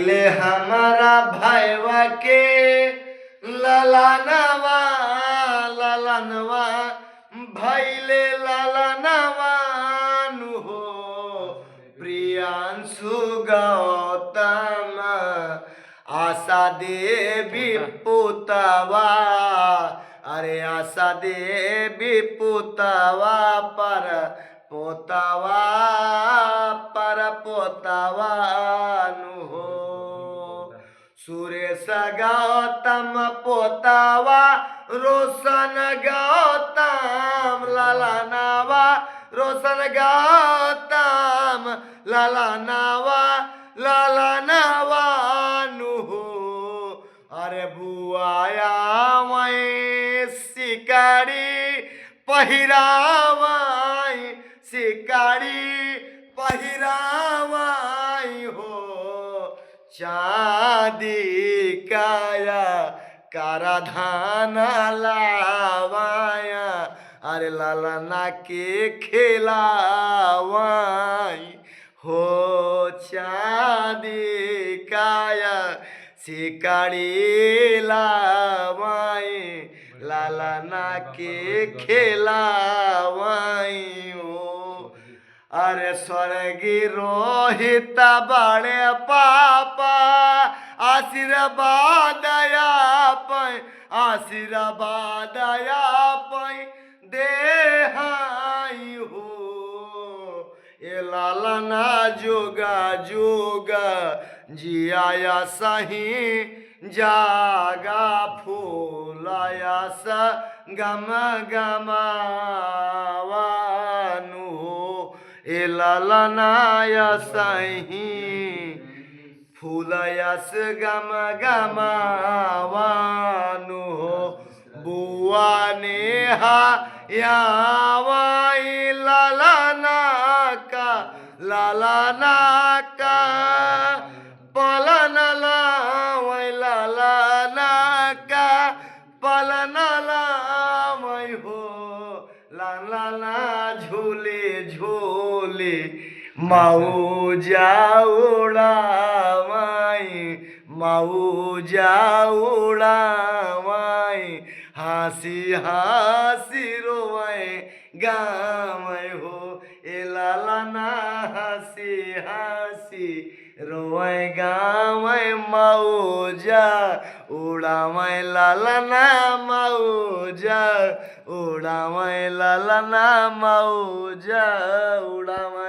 ले हमारा भाईवा के ललनवा ललनवा भैले ललनवा नु हो प्रियांशु गौतम आशा देवी पुतवा अरे आशा देवी पुतवा पर पोतवा नु हो सुरेश गौतम पोतवा रोशन गौतम ललनवा रोशन गौतम ललनवा नु हो अरे बुआया मैं शिकारी पहिरावाई शिकारी पहिरावाई हो चांदी काया कराधान लावाया अरे ललना के खिलावाई हो चांदी काया शिकारी लावाई ललना के खिलावाई हो अरे स्वर्गी रोहित बड़े पापा आशीर्वाद आशीर्वाद देहाई हो ए लालना जोगा जोगा जिया सही जागा फूलाया सा गम गमावानु हो ए लालनाया सही फूलयस गम गमावानु हो बुआ नेहा यावाई लालना का पलन लावै लालना का पलन लावै हो लालना झूले झूले मौजा उड़ावाई हंसी हंसी रोए गावै हो ए लालना हंसी हंसी रोए गावै मौजा उड़ावै लालना मौजा उड़ावै लालना मौजा उड़ावै।